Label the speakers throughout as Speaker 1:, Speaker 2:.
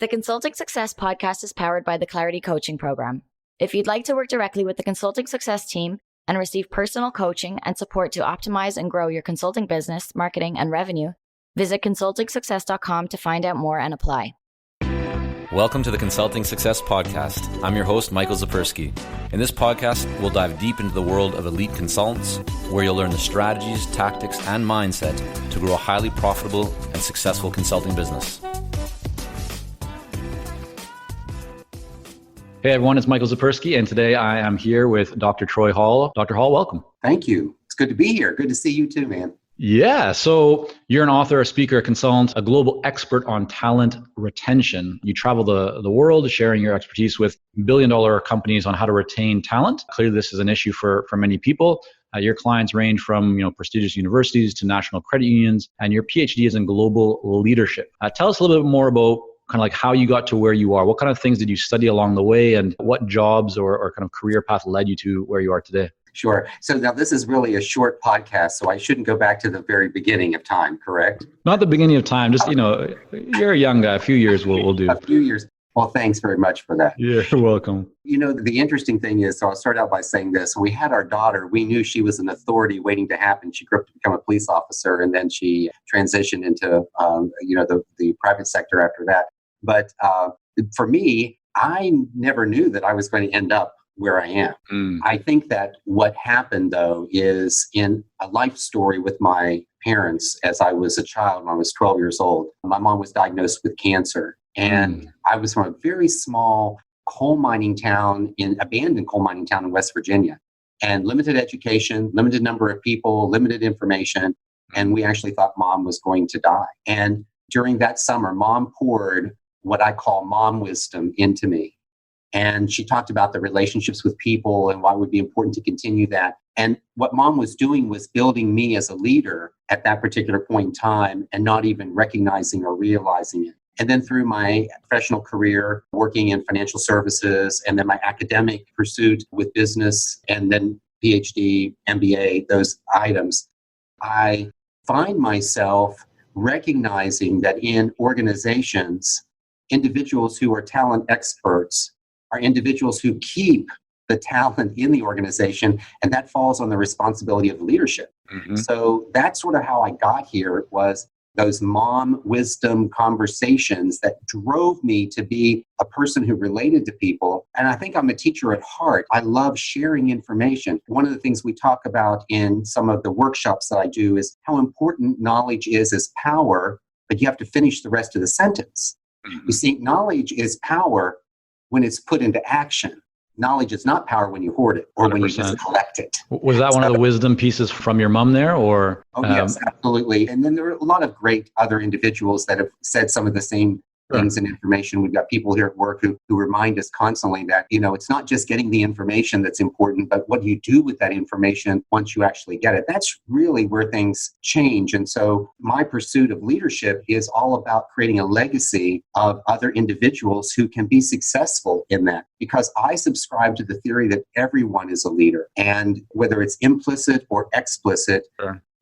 Speaker 1: The Consulting Success podcast is powered by the Clarity Coaching Program. If you'd like to work directly with the Consulting Success team and receive personal coaching and support to optimize and grow your consulting business, marketing, and revenue, visit consultingsuccess.com to find out more and apply.
Speaker 2: Welcome to the Consulting Success Podcast. I'm your host, Michael Zapersky. In this podcast, we'll dive deep into the world of elite consultants, where you'll learn the strategies, tactics, and mindset to grow a highly profitable and successful consulting business.
Speaker 3: Hey everyone, it's Michael Zapersky, and today I am here with Dr. Troy Hall. Dr. Hall, welcome.
Speaker 4: Thank you. It's good to be here. Good to see you too, man.
Speaker 3: Yeah, so you're an author, a speaker, a consultant, a global expert on talent retention. You travel the world sharing your expertise with billion-dollar companies on how to retain talent. Clearly, this is an issue for many people. Your clients range from prestigious universities to national credit unions, and your PhD is in global leadership. Tell us a little bit more about kind of like how you got to where you are. What kind of things did you study along the way, and what jobs or kind of career path led you to where you are today?
Speaker 4: Sure. So now this is really a short podcast, so I shouldn't go back to the very beginning of time, correct?
Speaker 3: Not the beginning of time, just, you're a young guy. A few years will do.
Speaker 4: A few years. Well, thanks very much for that.
Speaker 3: You're welcome.
Speaker 4: The interesting thing is, so I'll start out by saying this. We had our daughter. We knew she was an authority waiting to happen. She grew up to become a police officer, and then she transitioned into, the private sector after that. But for me, I never knew that I was going to end up where I am. I think that what happened, though, is in a life story with my parents as I was a child when I was 12 years old. My mom was diagnosed with cancer, and I was from a very small abandoned coal mining town in West Virginia, and limited education, limited number of people, limited information, and we actually thought mom was going to die. And during that summer, mom poured what I call mom wisdom into me. And she talked about the relationships with people and why it would be important to continue that. And what mom was doing was building me as a leader at that particular point in time and not even recognizing or realizing it. And then through my professional career, working in financial services, and then my academic pursuit with business, and then PhD, MBA, those items, I find myself recognizing that in organizations, individuals who are talent experts are individuals who keep the talent in the organization, and that falls on the responsibility of leadership. So that's sort of how I got here. It was those mom wisdom conversations that drove me to be a person who related to people. And I think I'm a teacher at heart. I love sharing information. One of the things we talk about in some of the workshops that I do is how important knowledge is as power, but you have to finish the rest of the sentence. You see, knowledge is power when it's put into action. Knowledge is not power when you hoard it or 100%. When you just collect it.
Speaker 3: Was that one of the wisdom pieces from your mom there, or?
Speaker 4: Oh, yes, absolutely. And then there are a lot of great other individuals that have said some of the same things and information. We've got people here at work who remind us constantly that, it's not just getting the information that's important, but what you do with that information once you actually get it. That's really where things change. And so my pursuit of leadership is all about creating a legacy of other individuals who can be successful in that, because I subscribe to the theory that everyone is a leader, and whether it's implicit or explicit,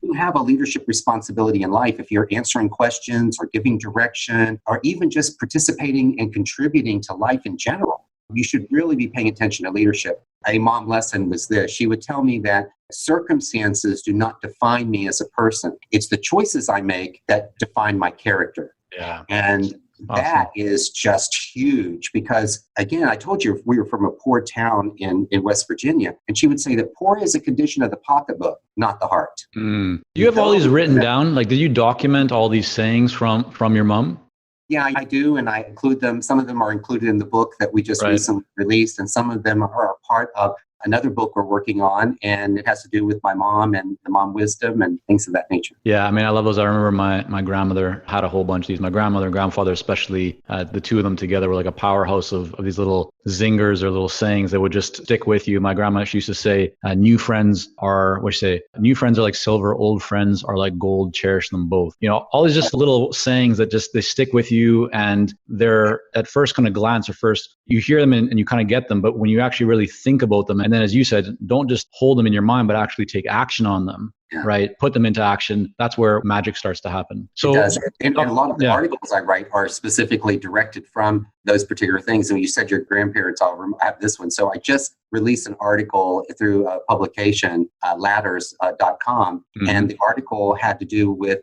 Speaker 4: you have a leadership responsibility in life if you're answering questions or giving direction or even just participating and contributing to life in general. You should really be paying attention to leadership. A mom lesson was this. She would tell me that circumstances do not define me as a person. It's the choices I make that define my character.
Speaker 3: Yeah.
Speaker 4: And awesome. That is just huge because, again, I told you we were from a poor town in West Virginia, and she would say that poor is a condition of the pocketbook, not the heart.
Speaker 3: Do you have all these written down? Like, did you document all these sayings from your mom?
Speaker 4: Yeah, I do, and I include them. Some of them are included in the book that we just recently released, and some of them are a part of another book we're working on, and it has to do with my mom and the mom wisdom and things of that nature.
Speaker 3: Yeah, I mean, I love those. I remember my grandmother had a whole bunch of these. My grandmother and grandfather especially, the two of them together were like a powerhouse of these little zingers or little sayings that would just stick with you. My grandma, she used to say, new friends are like silver, old friends are like gold, cherish them both. All these just little sayings that they stick with you, and they're at first kind of glance, or first you hear them and you kind of get them, but when you actually really think about them, and then as you said, don't just hold them in your mind, but actually take action on them. right? Put them into action. That's where magic starts to happen.
Speaker 4: So, it does. And a lot of the articles I write are specifically directed from those particular things. And you said your grandparents, I'll have this one. So I just released an article through a publication, ladders.com, and the article had to do with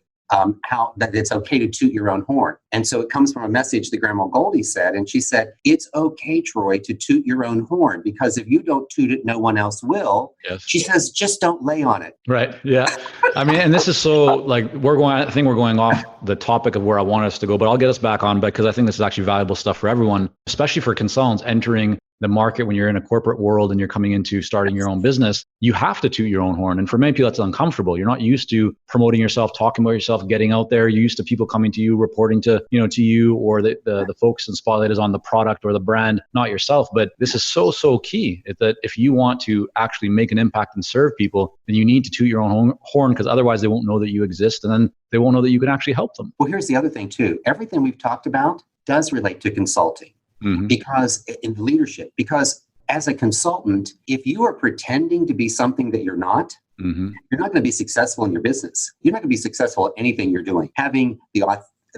Speaker 4: how that it's okay to toot your own horn. And so it comes from a message that Grandma Goldie said, and she said, it's okay, Troy, to toot your own horn, because if you don't toot it, no one else will.
Speaker 3: Yes.
Speaker 4: She says, just don't lay on it.
Speaker 3: Right. Yeah. I mean, and this is so like I think we're going off the topic of where I want us to go, but I'll get us back on because I think this is actually valuable stuff for everyone, especially for consultants entering the market when you're in a corporate world and you're coming into starting your own business. You have to toot your own horn. And for many people, that's uncomfortable. You're not used to promoting yourself, talking about yourself, getting out there. You're used to people coming to you, reporting to you, or the focus and spotlight is on the product or the brand, not yourself. But this is so key that if you want to actually make an impact and serve people, then you need to toot your own horn, because otherwise they won't know that you exist, and then they won't know that you can actually help them.
Speaker 4: Well, here's the other thing too. Everything we've talked about does relate to consulting. Because in leadership, because as a consultant, if you are pretending to be something that you're not, you're not going to be successful in your business. You're not going to be successful at anything you're doing.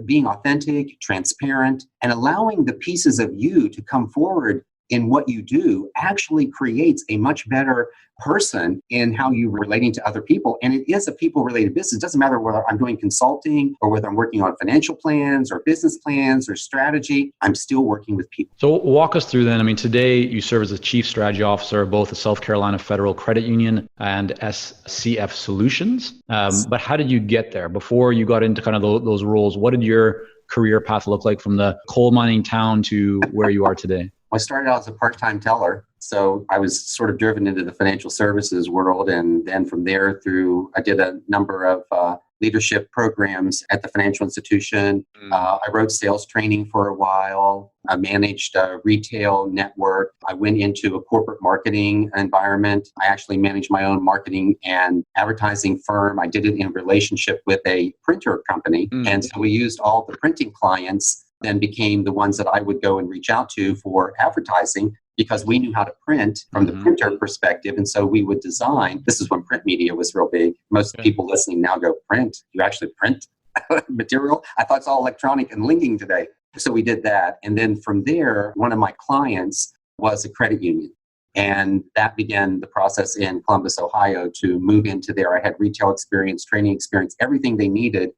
Speaker 4: Being authentic, transparent, and allowing the pieces of you to come forward in what you do actually creates a much better person in how you're relating to other people. And it is a people-related business. It doesn't matter whether I'm doing consulting or whether I'm working on financial plans or business plans or strategy, I'm still working with people.
Speaker 3: So walk us through then. I mean, today you serve as the Chief Strategy Officer of both the South Carolina Federal Credit Union and SCF Solutions. But how did you get there? Before you got into kind of those roles, what did your career path look like from the coal mining town to where you are today?
Speaker 4: I started out as a part-time teller. So I was sort of driven into the financial services world. And then from there I did a number of leadership programs at the financial institution. I wrote sales training for a while. I managed a retail network. I went into a corporate marketing environment. I actually managed my own marketing and advertising firm. I did it in relationship with a printer company. And so we used all the printing clients, then became the ones that I would go and reach out to for advertising, because we knew how to print from the printer perspective. And so we would design, this is when print media was real big. Most people listening now go, print? You actually print material? I thought it's all electronic and linking today. So we did that. And then from there, one of my clients was a credit union. And that began the process in Columbus, Ohio, to move into there. I had retail experience, training experience, everything they needed.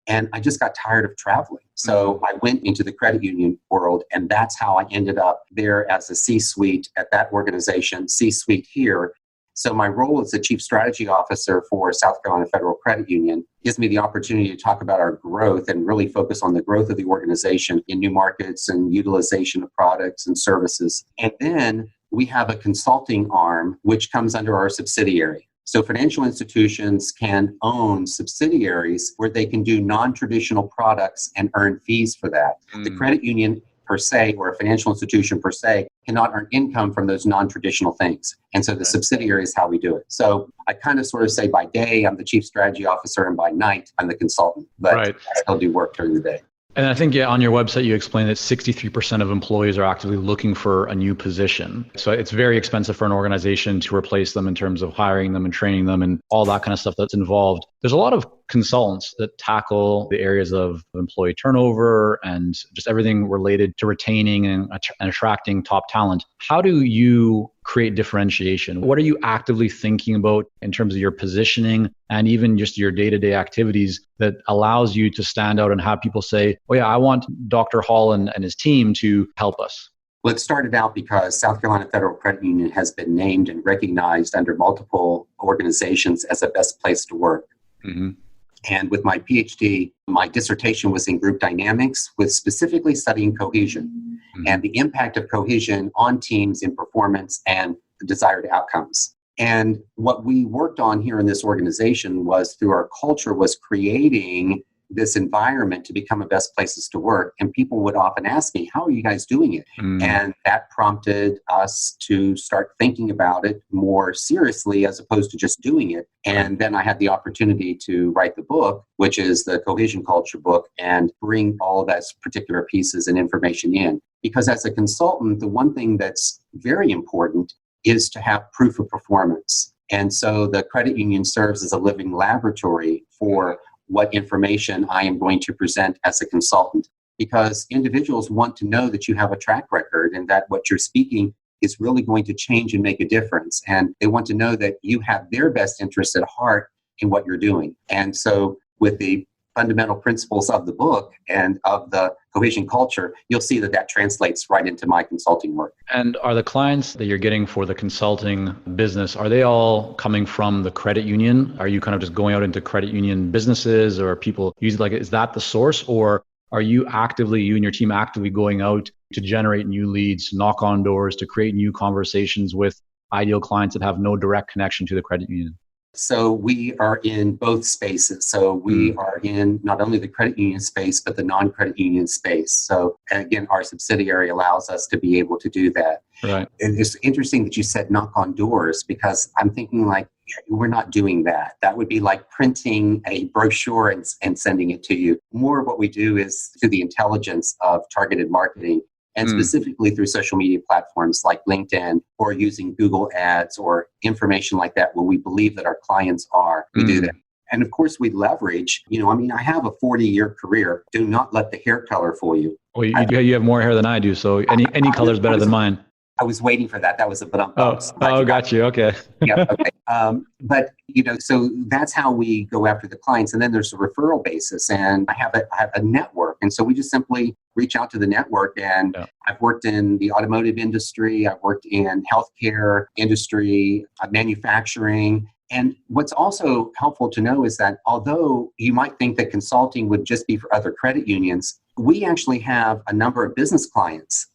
Speaker 4: And I just got tired of traveling. So I went into the credit union world, and that's how I ended up there as a C-suite at that organization, C-suite here. So my role as the Chief Strategy Officer for South Carolina Federal Credit Union gives me the opportunity to talk about our growth and really focus on the growth of the organization in new markets and utilization of products and services. And then we have a consulting arm, which comes under our subsidiary. So financial institutions can own subsidiaries where they can do non-traditional products and earn fees for that. The credit union per se, or a financial institution per se, cannot earn income from those non-traditional things. And so the subsidiary is how we do it. So I kind of sort of say by day, I'm the Chief Strategy Officer, and by night, I'm the consultant. But I still do work during the day.
Speaker 3: And I think, on your website, you explained that 63% of employees are actively looking for a new position. So it's very expensive for an organization to replace them in terms of hiring them and training them and all that kind of stuff that's involved. There's a lot of consultants that tackle the areas of employee turnover and just everything related to retaining and attracting top talent. How do you create differentiation? What are you actively thinking about in terms of your positioning and even just your day-to-day activities that allows you to stand out and have people say, oh yeah, I want Dr. Hall and his team to help us?
Speaker 4: Well, it started out because South Carolina Federal Credit Union has been named and recognized under multiple organizations as the best place to work. And with my PhD, my dissertation was in group dynamics, with specifically studying cohesion and the impact of cohesion on teams in performance and the desired outcomes. And what we worked on here in this organization was, through our culture, was creating this environment to become a best places to work. And people would often ask me, how are you guys doing it? And that prompted us to start thinking about it more seriously as opposed to just doing it. And then I had the opportunity to write the book, which is the Cohesion Culture book, and bring all of those particular pieces and information in. Because as a consultant, the one thing that's very important is to have proof of performance. And so the credit union serves as a living laboratory for what information I am going to present as a consultant, because individuals want to know that you have a track record and that what you're speaking is really going to change and make a difference. And they want to know that you have their best interest at heart in what you're doing. And so with the fundamental principles of the book and of the cohesion culture, you'll see that that translates right into my consulting work.
Speaker 3: And are the clients that you're getting for the consulting business, are they all coming from the credit union? Are you kind of just going out into credit union businesses, or people use like, is that the source? Or are you and your team actively going out to generate new leads, knock on doors, to create new conversations with ideal clients that have no direct connection to the credit union?
Speaker 4: So we are in both spaces. So we are in not only the credit union space, but the non-credit union space. So again, our subsidiary allows us to be able to do that.
Speaker 3: Right.
Speaker 4: And it's interesting that you said knock on doors, because I'm thinking like, we're not doing that. That would be like printing a brochure and sending it to you. More of what we do is through the intelligence of targeted marketing, and specifically through social media platforms like LinkedIn, or using Google Ads or information like that where we believe that our clients are. We do that. And of course, we leverage, I have a 40-year career. Do not let the hair color fool you.
Speaker 3: Well, you have more hair than I do, so any color is better than mine.
Speaker 4: I was waiting for that. That was a bump.
Speaker 3: Got you. Okay.
Speaker 4: Yeah. Okay. But so that's how we go after the clients. And then there's a referral basis, and I have a network. And so we just simply reach out to the network. And I've worked in the automotive industry. I've worked in healthcare industry, manufacturing. And what's also helpful to know is that although you might think that consulting would just be for other credit unions, we actually have a number of business clients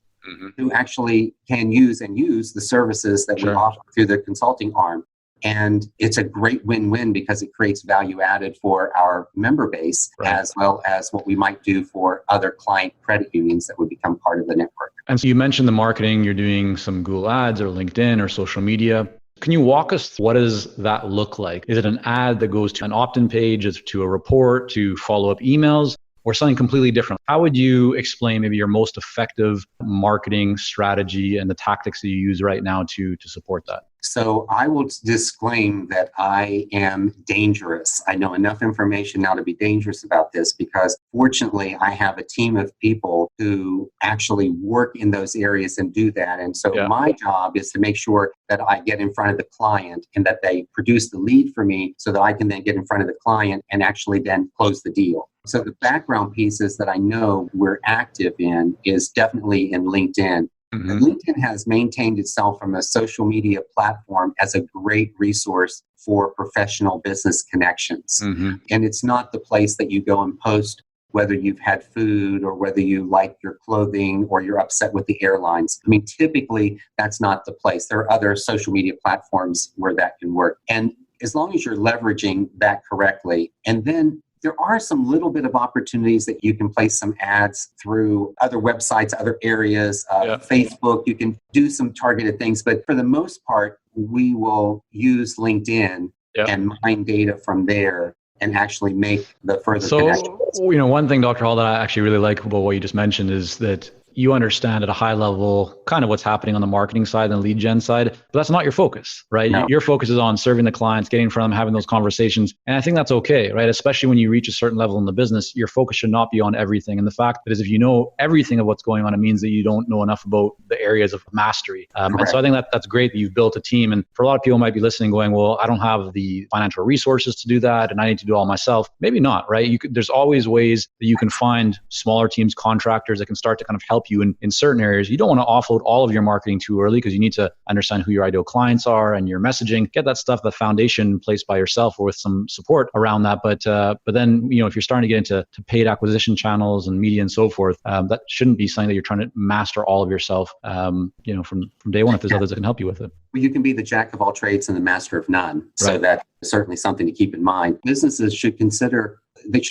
Speaker 4: who actually can use the services that we offer through the consulting arm. And it's a great win-win because it creates value added for our member base, as well as what we might do for other client credit unions that would become part of the network.
Speaker 3: And so you mentioned the marketing, you're doing some Google Ads or LinkedIn or social media. Can you walk us through what does that look like? Is it an ad that goes to an opt-in page, is it to a report, to follow-up emails, or something completely different? How would you explain maybe your most effective marketing strategy and the tactics that you use right now to support that?
Speaker 4: So I will disclaim that I am dangerous. I know enough information now to be dangerous about this, because fortunately I have a team of people who actually work in those areas and do that. And so my job is to make sure that I get in front of the client and that they produce the lead for me so that I can then get in front of the client and actually then close the deal. So the background pieces that I know we're active in is definitely in LinkedIn. LinkedIn has maintained itself from a social media platform as a great resource for professional business connections. And it's not the place that you go and post whether you've had food or whether you like your clothing or you're upset with the airlines. I mean, typically, that's not the place. There are other social media platforms where that can work. And as long as you're leveraging that correctly, and then there are some little bit of opportunities that you can place some ads through other websites, other areas, Facebook. You can do some targeted things. But for the most part, we will use LinkedIn and mine data from there and actually make the further connection.
Speaker 3: One thing, Dr. Hall, that I actually really like about what you just mentioned is that you understand at a high level kind of what's happening on the marketing side and the lead gen side, but that's not your focus, right? No. Your focus is on serving the clients, getting in front of them, having those conversations. And I think that's okay, right? Especially when you reach a certain level in the business, your focus should not be on everything. And the fact that is if you know everything of what's going on, it means that you don't know enough about the areas of mastery. And so I think that's great that you've built a team. And for a lot of people might be listening going, well, I don't have the financial resources to do that and I need to do it all myself. Maybe not, right? There's always ways that you can find smaller teams, contractors that can start to kind of help you in certain areas. You don't want to offload all of your marketing too early because you need to understand who your ideal clients are and your messaging. Get that stuff, the foundation placed by yourself or with some support around that. But then, if you're starting to get into paid acquisition channels and media and so forth, that shouldn't be something that you're trying to master all of yourself, from day one if there's others that can help you with it.
Speaker 4: Well, you can be the jack of all trades and the master of none. So that's certainly something to keep in mind. Businesses should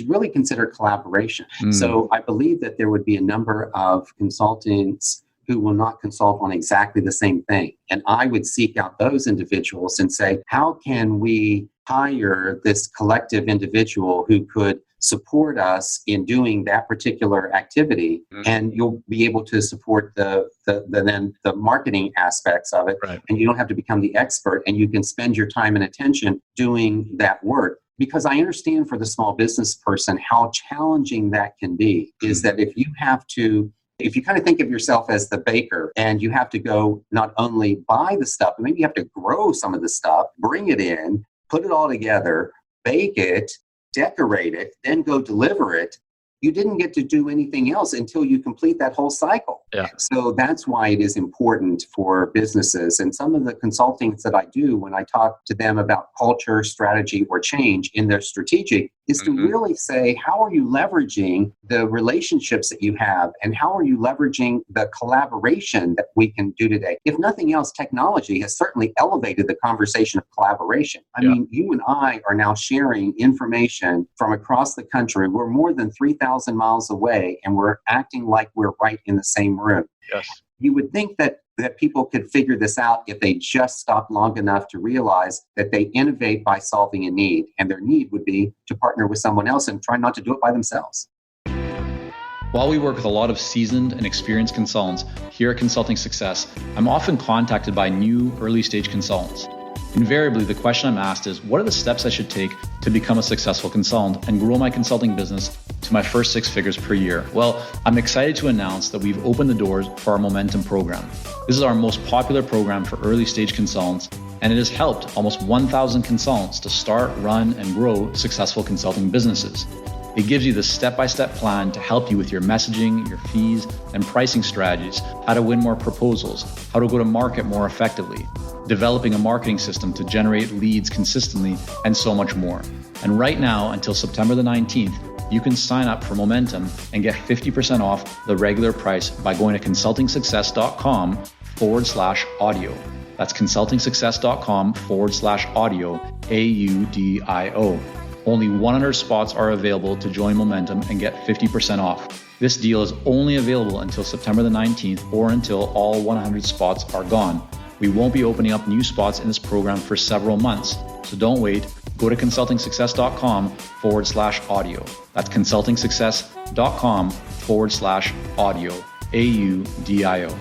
Speaker 4: really consider collaboration. So I believe that there would be a number of consultants who will not consult on exactly the same thing. And I would seek out those individuals and say, how can we hire this collective individual who could support us in doing that particular activity, and you'll be able to support the marketing aspects of it.
Speaker 3: Right.
Speaker 4: And you don't have to become the expert, and you can spend your time and attention doing that work. Because I understand for the small business person how challenging that can be, is that if you kind of think of yourself as the baker and you have to go not only buy the stuff, but maybe you have to grow some of the stuff, bring it in, put it all together, bake it, decorate it, then go deliver it. You didn't get to do anything else until you complete that whole cycle.
Speaker 3: Yeah.
Speaker 4: So that's why it is important for businesses. And some of the consultings that I do when I talk to them about culture, strategy, or change in their strategic is to really say, how are you leveraging the relationships that you have, and how are you leveraging the collaboration that we can do today? If nothing else, technology has certainly elevated the conversation of collaboration. I mean, you and I are now sharing information from across the country. We're more than 3,000 miles away, and we're acting like we're right in the same room.
Speaker 3: Yes.
Speaker 4: You would think that people could figure this out if they just stopped long enough to realize that they innovate by solving a need, and their need would be to partner with someone else and try not to do it by themselves.
Speaker 3: While we work with a lot of seasoned and experienced consultants here at Consulting Success, I'm often contacted by new early-stage consultants. Invariably, the question I'm asked is, what are the steps I should take to become a successful consultant and grow my consulting business to my first 6 figures per year? Well, I'm excited to announce that we've opened the doors for our Momentum program. This is our most popular program for early-stage consultants, and it has helped almost 1,000 consultants to start, run, and grow successful consulting businesses. It gives you the step-by-step plan to help you with your messaging, your fees, and pricing strategies, how to win more proposals, how to go to market more effectively, developing a marketing system to generate leads consistently, and so much more. And right now, until September the 19th, you can sign up for Momentum and get 50% off the regular price by going to consultingsuccess.com/audio. That's consultingsuccess.com/audio, AUDIO. Only 100 spots are available to join Momentum and get 50% off. This deal is only available until September the 19th or until all 100 spots are gone. We won't be opening up new spots in this program for several months, so don't wait. Go to consultingsuccess.com/audio. That's consultingsuccess.com/audio, AUDIO.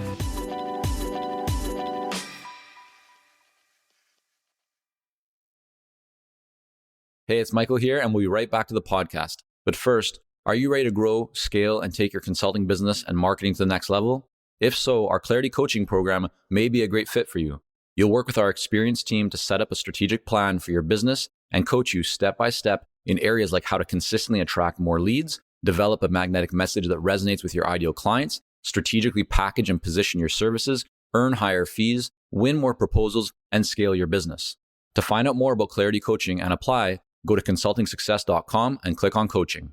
Speaker 2: Hey, it's Michael here, and we'll be right back to the podcast. But first, are you ready to grow, scale, and take your consulting business and marketing to the next level? If so, our Clarity Coaching program may be a great fit for you. You'll work with our experienced team to set up a strategic plan for your business and coach you step by step in areas like how to consistently attract more leads, develop a magnetic message that resonates with your ideal clients, strategically package and position your services, earn higher fees, win more proposals, and scale your business. To find out more about Clarity Coaching and apply, go to consultingsuccess.com and click on coaching.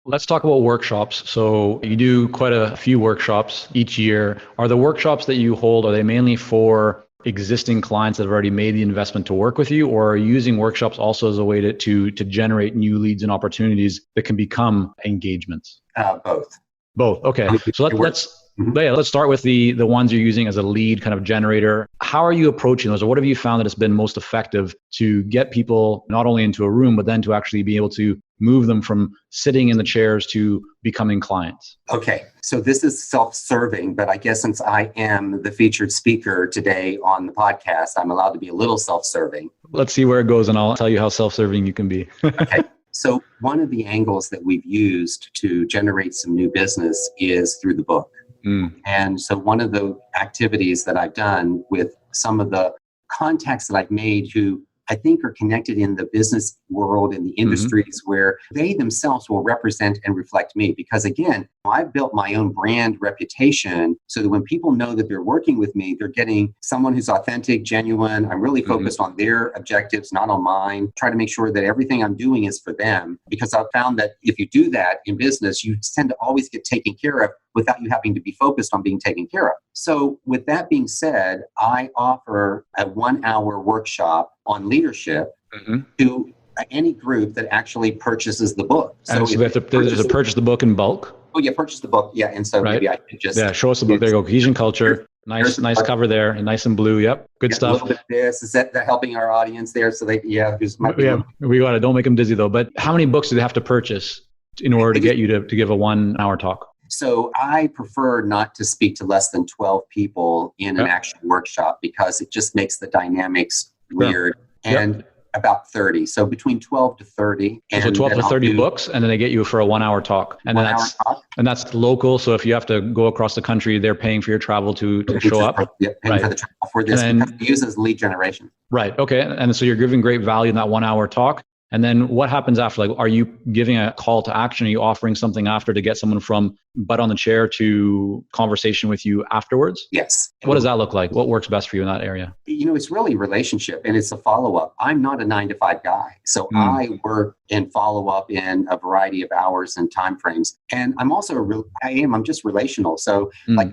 Speaker 3: Let's talk about workshops. So you do quite a few workshops each year. Are the workshops that you hold, are they mainly for existing clients that have already made the investment to work with you, or are you using workshops also as a way to generate new leads and opportunities that can become engagements?
Speaker 4: Both.
Speaker 3: Both. Okay. So let's start with the ones you're using as a lead kind of generator. How are you approaching those, or what have you found that has been most effective to get people not only into a room, but then to actually be able to move them from sitting in the chairs to becoming clients?
Speaker 4: Okay, so this is self-serving, but I guess since I am the featured speaker today on the podcast, I'm allowed to be a little self-serving.
Speaker 3: Let's see where it goes, and I'll tell you how self-serving you can be.
Speaker 4: Okay. So one of the angles that we've used to generate some new business is through the book. And so one of the activities that I've done with some of the contacts that I've made who I think are connected in the business world and the industries where they themselves will represent and reflect me. Because again, I've built my own brand reputation so that when people know that they're working with me, they're getting someone who's authentic, genuine. I'm really focused on their objectives, not on mine. Try to make sure that everything I'm doing is for them. Because I've found that if you do that in business, you tend to always get taken care of without you having to be focused on being taken care of. So with that being said, I offer a 1-hour workshop on leadership to any group that actually purchases the book.
Speaker 3: So they have to purchase the book in bulk?
Speaker 4: Oh, yeah, purchase the book. Yeah, and so maybe I could just...
Speaker 3: Yeah, show us the book. There you go. Cohesion Culture. Nice cover there, and nice and blue. Yep, good stuff.
Speaker 4: A little bit of this is that helping our audience there, so they
Speaker 3: we got it. Don't make them dizzy though. But how many books do they have to purchase in order to get you to give a 1 hour talk?
Speaker 4: So I prefer not to speak to less than 12 people in an actual workshop because it just makes the dynamics weird. And about 30. So between 12 to 30.
Speaker 3: And so 12 to 30 books, and then they get you for a 1 hour talk. And that's local. So if you have to go across the country, they're paying for your travel to show up.
Speaker 4: Yeah, paying for the travel for this. Because we use as lead generation.
Speaker 3: Right. Okay. And so you're giving great value in that 1 hour talk. And then what happens after? Like, are you giving a call to action? Are you offering something after to get someone from butt on the chair to conversation with you afterwards?
Speaker 4: Yes.
Speaker 3: What does that look like? What works best for you in that area?
Speaker 4: It's really relationship and it's a follow-up. I'm not a 9-to-5 guy. So I work and follow up in a variety of hours and timeframes. And I'm also, I'm just relational. So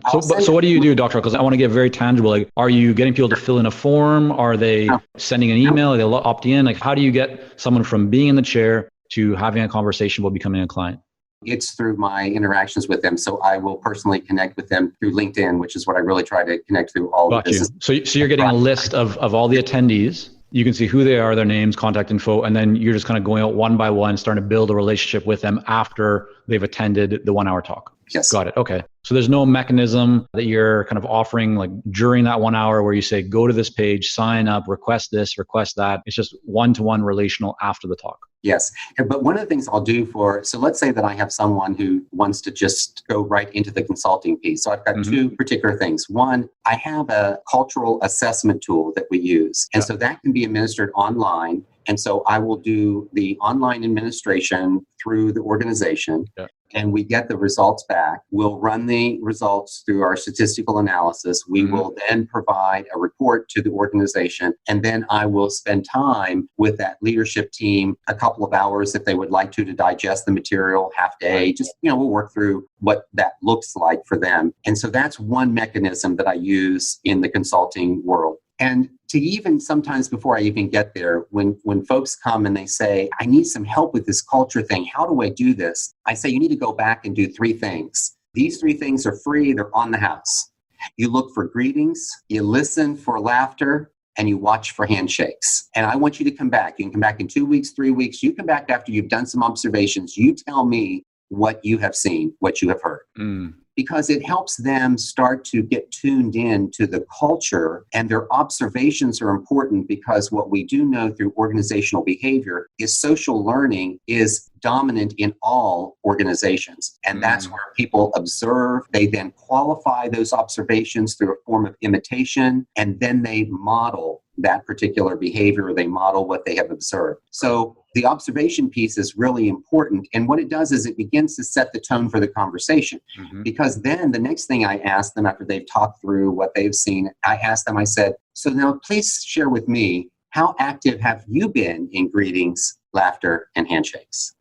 Speaker 4: so what do you do, Doctor? Because I want to get very tangible. Like, are you getting people to fill in a form? Are they sending an email? Are they opting in? Like, how do you get someone from being in the chair to having a conversation about becoming a client? It's through my interactions with them. So I will personally connect with them through LinkedIn, which is what I really try to connect through all of this.
Speaker 3: So you're getting a list of all the attendees. You can see who they are, their names, contact info, and then you're just kind of going out one by one, starting to build a relationship with them after they've attended the 1 hour talk.
Speaker 4: Yes.
Speaker 3: Got it. Okay. So there's no mechanism that you're kind of offering like during that 1 hour where you say, go to this page, sign up, request this, request that. It's just one-to-one relational after the talk.
Speaker 4: Yes. But one of the things I'll do so let's say that I have someone who wants to just go right into the consulting piece. So I've got two particular things. One, I have a cultural assessment tool that we use. And so that can be administered online. And so I will do the online administration through the organization. And we get the results back. We'll run the results through our statistical analysis. We will then provide a report to the organization. And then I will spend time with that leadership team, a couple of hours if they would like to digest the material, half day. Just, we'll work through what that looks like for them. And so that's one mechanism that I use in the consulting world. And to even sometimes before I even get there, when folks come and they say, I need some help with this culture thing, how do I do this? I say, you need to go back and do 3 things. These 3 things are free. They're on the house. You look for greetings, you listen for laughter, and you watch for handshakes. And I want you to come back. You can come back in 2 weeks, 3 weeks. You come back after you've done some observations. You tell me what you have seen, what you have heard. Because it helps them start to get tuned in to the culture, and their observations are important because what we do know through organizational behavior is social learning is dominant in all organizations. And that's where people observe. They then qualify those observations through a form of imitation, and then they model that particular behavior, or they model what they have observed. So the observation piece is really important. And what it does is it begins to set the tone for the conversation. Because then the next thing I ask them after they've talked through what they've seen, I asked them, I said, so now please share with me, how active have you been in greetings, laughter, and handshakes?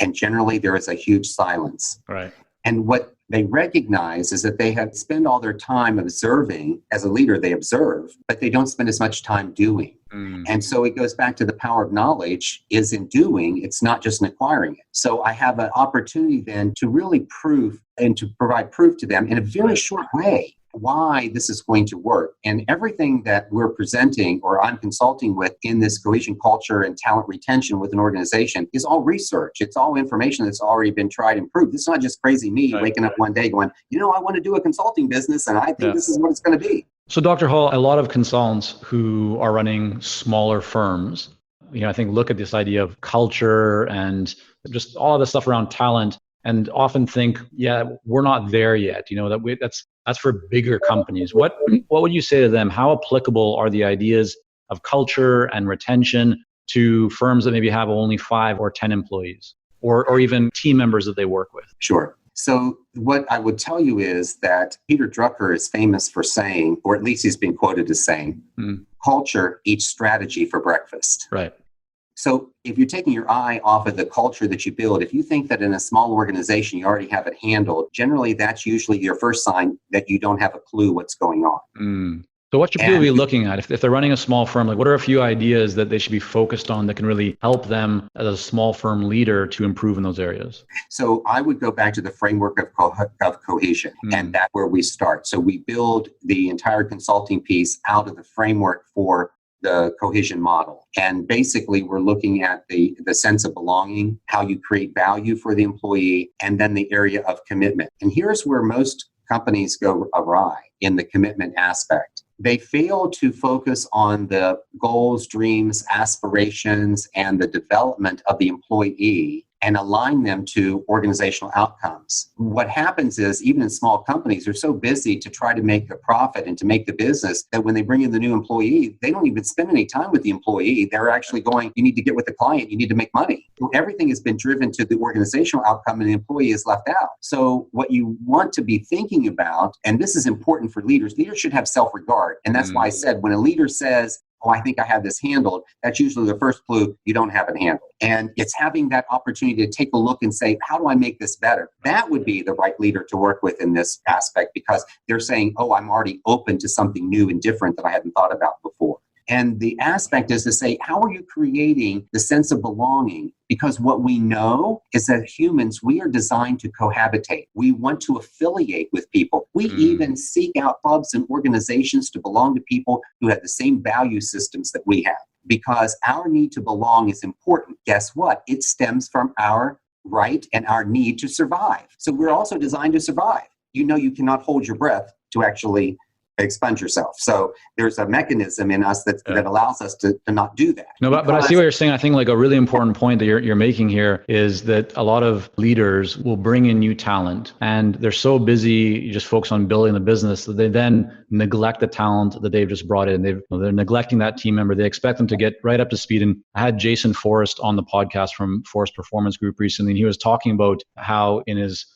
Speaker 4: And generally there is a huge silence.
Speaker 3: Right.
Speaker 4: And what they recognize is that they have spent all their time observing. As a leader, they observe, but they don't spend as much time doing. And so it goes back to the power of knowledge is in doing. It's not just in acquiring it. So I have an opportunity then to really prove and to provide proof to them in a very short way why this is going to work. And everything that we're presenting or I'm consulting with in this cohesion culture and talent retention with an organization is all research. It's all information that's already been tried and proved. It's not just crazy me waking up one day going, I want to do a consulting business and I think this is what it's going to be.
Speaker 3: So Dr. Hall, a lot of consultants who are running smaller firms, I think look at this idea of culture and just all of the stuff around talent and often think, we're not there yet. That's for bigger companies. What would you say to them? How applicable are the ideas of culture and retention to firms that maybe have only 5 or 10 employees or even team members that they work with?
Speaker 4: Sure. So what I would tell you is that Peter Drucker is famous for saying, or at least he's been quoted as saying, culture eats strategy for breakfast.
Speaker 3: Right.
Speaker 4: So if you're taking your eye off of the culture that you build, if you think that in a small organization you already have it handled, generally that's usually your first sign that you don't have a clue what's going on.
Speaker 3: So what should people be looking at? If they're running a small firm, like what are a few ideas that they should be focused on that can really help them as a small firm leader to improve in those areas?
Speaker 4: So I would go back to the framework of cohesion, and that's where we start. So we build the entire consulting piece out of the framework for the cohesion model. And basically, we're looking at the sense of belonging, how you create value for the employee, and then the area of commitment. And here's where most companies go awry in the commitment aspect. They fail to focus on the goals, dreams, aspirations, and the development of the employee and align them to organizational outcomes. What happens is, even in small companies, they're so busy to try to make a profit and to make the business that when they bring in the new employee, they don't even spend any time with the employee. They're actually going, you need to get with the client, you need to make money. Everything has been driven to the organizational outcome and the employee is left out. So what you want to be thinking about, and this is important for leaders should have self-regard. And that's why I said, when a leader says, oh, I think I have this handled, that's usually the first clue you don't have it handled. And it's having that opportunity to take a look and say, how do I make this better? That would be the right leader to work with in this aspect, because they're saying, oh, I'm already open to something new and different that I hadn't thought about before. And the aspect is to say, how are you creating the sense of belonging? Because what we know is that humans, we are designed to cohabitate. We want to affiliate with people. We even seek out clubs and organizations to belong to people who have the same value systems that we have. Because our need to belong is important. Guess what? It stems from our right and our need to survive. So we're also designed to survive. You know, you cannot hold your breath to actually expunge yourself. So there's a mechanism in us that allows us to not do that.
Speaker 3: No, but I see what you're saying. I think like a really important point that you're making here is that a lot of leaders will bring in new talent and they're so busy just focus on building the business that they then neglect the talent that they've just brought in. They're neglecting that team member. They expect them to get right up to speed. And I had Jason Forrest on the podcast from Forrest Performance Group recently, and he was talking about how in his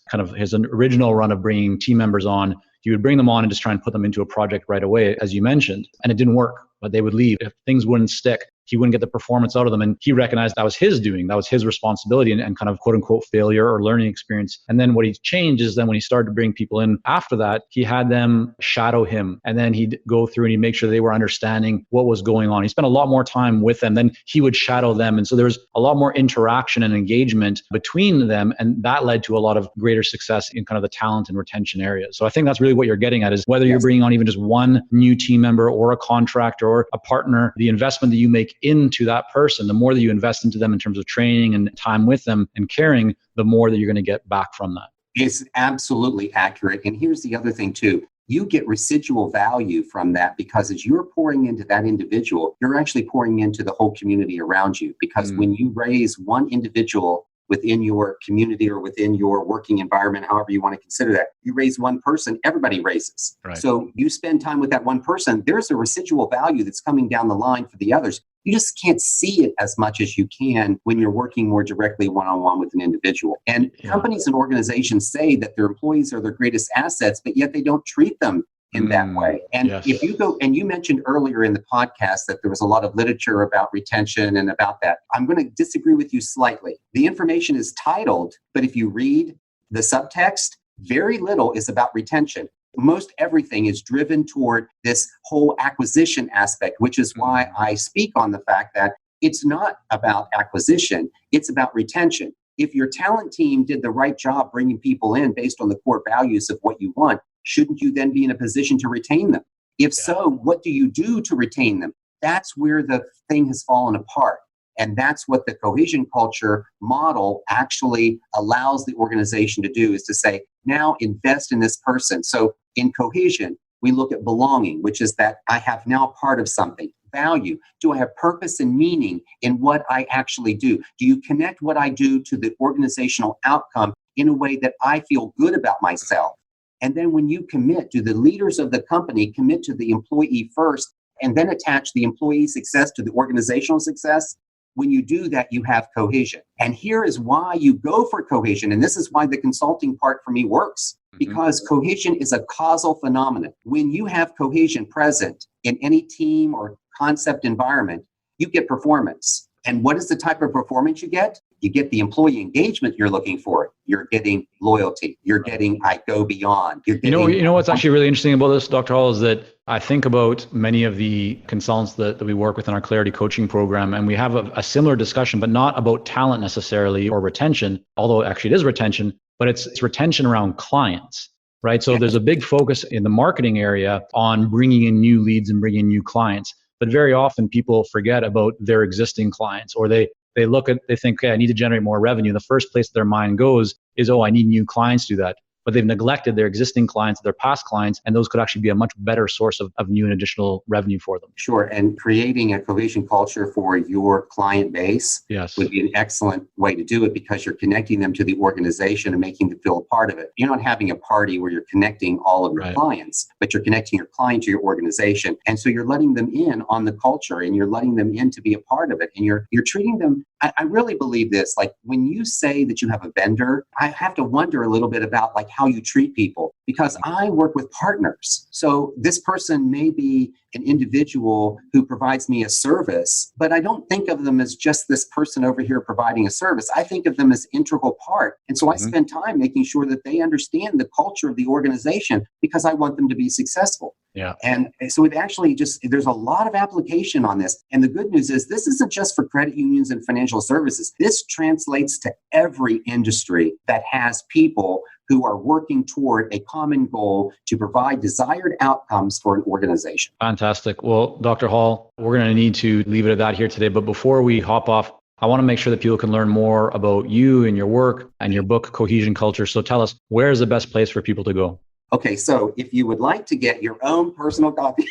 Speaker 3: original run of bringing team members on, he would bring them on and just try and put them into a project right away, as you mentioned, and it didn't work, but they would leave. If things wouldn't stick, he wouldn't get the performance out of them. And he recognized that was his doing, that was his responsibility and kind of quote unquote failure or learning experience. And then what he changed is then when he started to bring people in after that, he had them shadow him. And then he'd go through and he'd make sure they were understanding what was going on. He spent a lot more time with them. Then he would shadow them. And so there was a lot more interaction and engagement between them. And that led to a lot of greater success in kind of the talent and retention areas. So I think that's really what you're getting at is whether you're bringing on even just one new team member or a contractor or a partner, the investment that you make into that person, the more that you invest into them in terms of training and time with them and caring, the more that you're going to get back from that.
Speaker 4: It's absolutely accurate. And here's the other thing too. You get residual value from that because as you're pouring into that individual, you're actually pouring into the whole community around you. Because when you raise one individual within your community or within your working environment, however you want to consider that, you raise one person, everybody raises. Right. So you spend time with that one person, there's a residual value that's coming down the line for the others. You just can't see it as much as you can when you're working more directly one-on-one with an individual. And companies and organizations say that their employees are their greatest assets, but yet they don't treat them in that way. And if you go, and you mentioned earlier in the podcast that there was a lot of literature about retention and about that. I'm going to disagree with you slightly. The information is titled, but if you read the subtext, very little is about retention. Most everything is driven toward this whole acquisition aspect, which is why I speak on the fact that it's not about acquisition, it's about retention. If your talent team did the right job bringing people in based on the core values of what you want, shouldn't you then be in a position to retain them? If so, what do you do to retain them? That's where the thing has fallen apart. And that's what the cohesion culture model actually allows the organization to do, is to say, now invest in this person. So in cohesion, we look at belonging, which is that I have now part of something. Value. Do I have purpose and meaning in what I actually do? Do you connect what I do to the organizational outcome in a way that I feel good about myself? And then when you commit, do the leaders of the company commit to the employee first and then attach the employee success to the organizational success? When you do that, you have cohesion. And here is why you go for cohesion. And this is why the consulting part for me works, because cohesion is a causal phenomenon. When you have cohesion present in any team or concept environment, you get performance. And what is the type of performance you get? You get the employee engagement you're looking for. You're getting loyalty. You're getting I go beyond. You're getting,
Speaker 3: you know what's actually really interesting about this, Dr. Hall, is that I think about many of the consultants that we work with in our Clarity coaching program, and we have a similar discussion, but not about talent necessarily or retention, although actually it is retention, but it's retention around clients, right? So there's a big focus in the marketing area on bringing in new leads and bringing in new clients. But very often people forget about their existing clients, or they think, okay, I need to generate more revenue. The first place their mind goes is, oh, I need new clients to do that. But they've neglected their existing clients, their past clients, and those could actually be a much better source of new and additional revenue for them.
Speaker 4: Sure. And creating a cohesion culture for your client base would be an excellent way to do it, because you're connecting them to the organization and making them feel a part of it. You're not having a party where you're connecting all of your clients, but you're connecting your client to your organization. And so you're letting them in on the culture, and you're letting them in to be a part of it. And you're treating them. I really believe this. Like, when you say that you have a vendor, I have to wonder a little bit about like how you treat people, because I work with partners. So this person may be an individual who provides me a service, but I don't think of them as just this person over here providing a service. I think of them as an integral part. And so I spend time making sure that they understand the culture of the organization, because I want them to be successful.
Speaker 3: Yeah.
Speaker 4: And so it actually there's a lot of application on this. And the good news is this isn't just for credit unions and financial services. This translates to every industry that has people who are working toward a common goal to provide desired outcomes for an organization.
Speaker 3: Fantastic. Well, Dr. Hall, we're going to need to leave it at that here today. But before we hop off, I want to make sure that people can learn more about you and your work and your book, Cohesion Culture. So tell us, where is the best place for people to go?
Speaker 4: Okay, so if you would like to get your own personal copy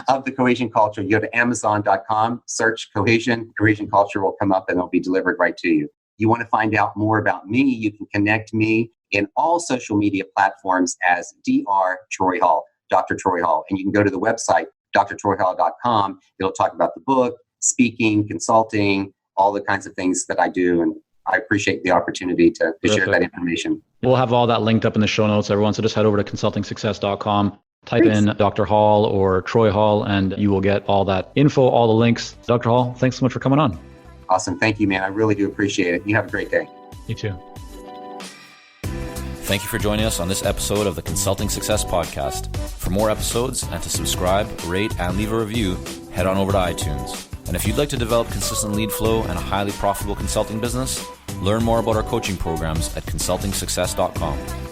Speaker 4: of the Cohesion Culture, you go to Amazon.com, search Cohesion Culture will come up and it'll be delivered right to you. You want to find out more about me, you can connect me in all social media platforms as Dr. Troy Hall, Dr. Troy Hall. And you can go to the website, drtroyhall.com. It'll talk about the book, speaking, consulting, all the kinds of things that I do. And I appreciate the opportunity to share that information.
Speaker 3: We'll have all that linked up in the show notes, everyone. So just head over to consultingsuccess.com, type in Dr. Hall or Troy Hall, and you will get all that info, all the links. Dr. Hall, thanks so much for coming on.
Speaker 4: Awesome. Thank you, man. I really do appreciate it. You have a great day.
Speaker 3: You too.
Speaker 2: Thank you for joining us on this episode of the Consulting Success Podcast. For more episodes and to subscribe, rate, and leave a review, head on over to iTunes. And if you'd like to develop consistent lead flow and a highly profitable consulting business, learn more about our coaching programs at consultingsuccess.com.